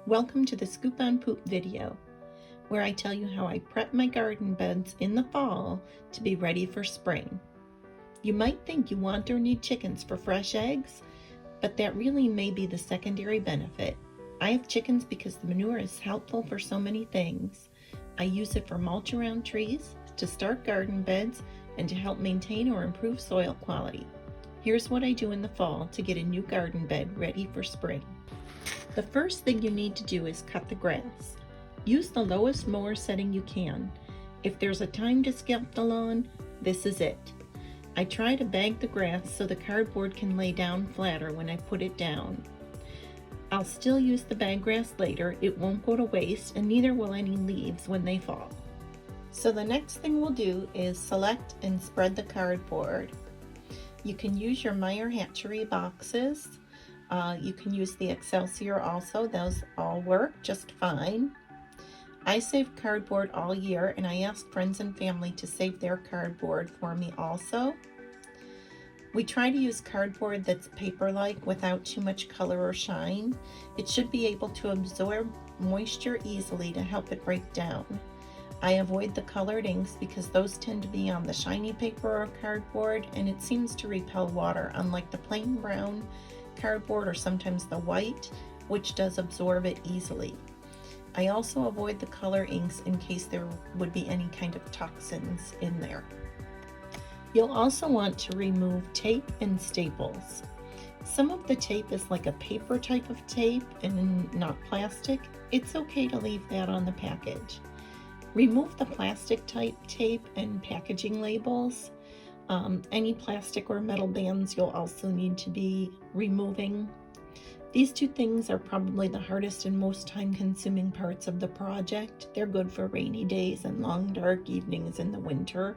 Welcome to the Scoop on Poop video, where I tell you how I prep my garden beds in the fall to be ready for spring. You might think you want or need chickens for fresh eggs, but that really may be the secondary benefit. I have chickens because the manure is helpful for so many things. I use it for mulch around trees, to start garden beds, and to help maintain or improve soil quality. Here's what I do in the fall to get a new garden bed ready for spring. The first thing you need to do is cut the grass. Use the lowest mower setting you can. If there's a time to scalp the lawn, this is it. I try to bag the grass so the cardboard can lay down flatter when I put it down. I'll still use the bag grass later, it won't go to waste, and neither will any leaves when they fall. So the next thing we'll do is select and spread the cardboard. You can use your Manure hatchery boxes. You can use the Excelsior also, those all work just fine. I save cardboard all year, and I ask friends and family to save their cardboard for me also. We try to use cardboard that's paper-like without too much color or shine. It should be able to absorb moisture easily to help it break down. I avoid the colored inks because those tend to be on the shiny paper or cardboard, and it seems to repel water, unlike the plain brown cardboard or sometimes the white, which does absorb it easily. I also avoid the color inks in case there would be any kind of toxins in there. You'll also want to remove tape and staples. Some of the tape is like a paper type of tape and not plastic. It's okay to leave that on the package. Remove the plastic type tape and packaging labels. Any plastic or metal bands you'll also need to be removing. These two things are probably the hardest and most time-consuming parts of the project. They're good for rainy days and long dark evenings in the winter.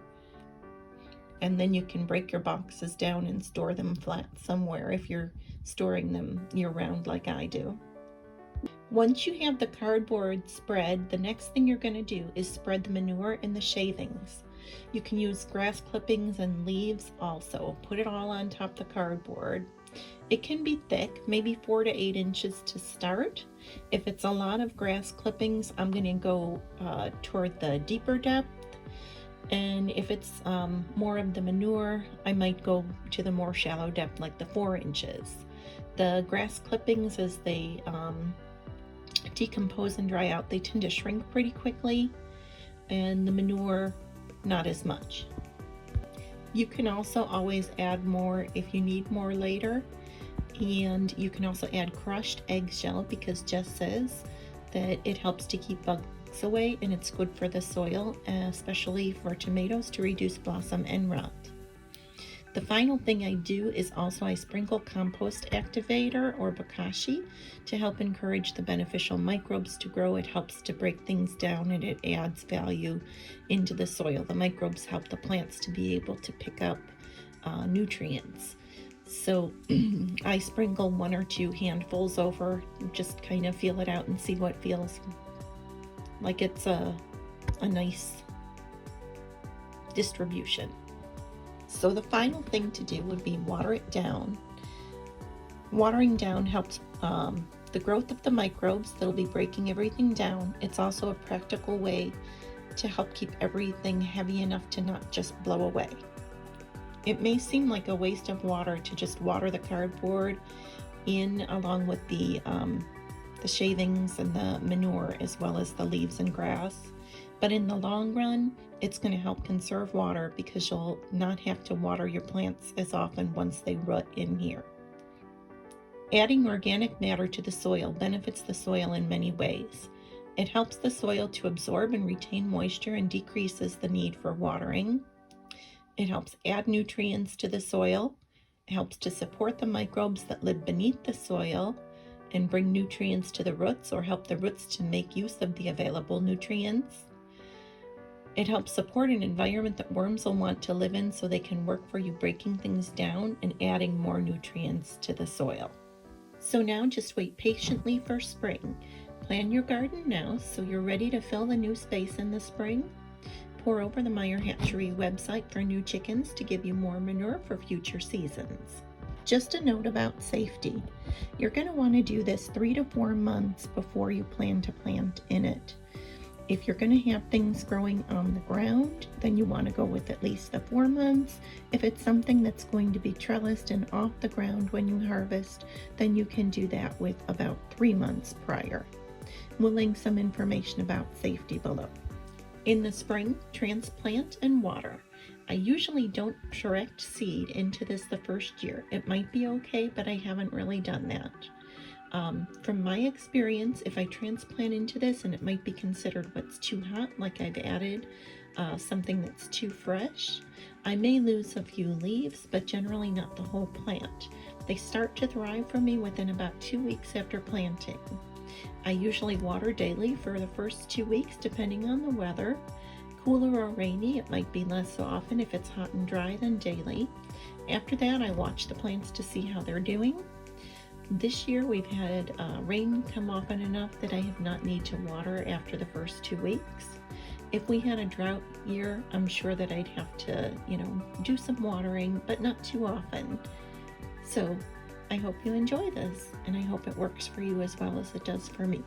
And then you can break your boxes down and store them flat somewhere if you're storing them year-round like I do. Once you have the cardboard spread, the next thing you're going to do is spread the manure and the shavings. You can use grass clippings and leaves also. Put it all on top of the cardboard. It can be thick, maybe 4 to 8 inches to start. If it's a lot of grass clippings, I'm going to go toward the deeper depth. And if it's more of the manure, I might go to the more shallow depth, like the 4 inches. The grass clippings, as they decompose and dry out, they tend to shrink pretty quickly, and the manure not as much. You can also always add more if you need more later, and you can also add crushed eggshell because Jess says that it helps to keep bugs away and it's good for the soil, especially for tomatoes, to reduce blossom and rot. The final thing I do is also I sprinkle compost activator or bokashi to help encourage the beneficial microbes to grow. It helps to break things down and it adds value into the soil. The microbes help the plants to be able to pick up nutrients. So I sprinkle 1 or 2 handfuls over, just kind of feel it out and see what feels like it's a nice distribution. So the final thing to do would be water it down. Watering down helps the growth of the microbes that'll be breaking everything down. It's also a practical way to help keep everything heavy enough to not just blow away. It may seem like a waste of water to just water the cardboard in along with the shavings and the manure, as well as the leaves and grass. But in the long run, it's going to help conserve water because you'll not have to water your plants as often once they root in here. Adding organic matter to the soil benefits the soil in many ways. It helps the soil to absorb and retain moisture and decreases the need for watering. It helps add nutrients to the soil. It helps to support the microbes that live beneath the soil and bring nutrients to the roots, or help the roots to make use of the available nutrients. It helps support an environment that worms will want to live in so they can work for you, breaking things down and adding more nutrients to the soil. So now just wait patiently for spring. Plan your garden now so you're ready to fill the new space in the spring. Pour over the Manure Hatchery website for new chickens to give you more manure for future seasons. Just a note about safety. You're going to want to do this 3 to 4 months before you plan to plant in it. If you're going to have things growing on the ground, then you want to go with at least the 4 months. If it's something that's going to be trellised and off the ground when you harvest, then you can do that with about 3 months prior. We'll link some information about safety below. In the spring, transplant and water. I usually don't direct seed into this the first year. It might be okay, but I haven't really done that. From my experience, if I transplant into this and it might be considered what's too hot, like I've added something that's too fresh, I may lose a few leaves, but generally not the whole plant. They start to thrive for me within about 2 weeks after planting. I usually water daily for the first 2 weeks depending on the weather. Cooler or rainy, it might be less so often if it's hot and dry than daily. After that, I watch the plants to see how they're doing. This year we've had rain come often enough that I have not need to water after the first 2 weeks. If we had a drought year, I'm sure that I'd have to, do some watering, but not too often. So I hope you enjoy this, and I hope it works for you as well as it does for me.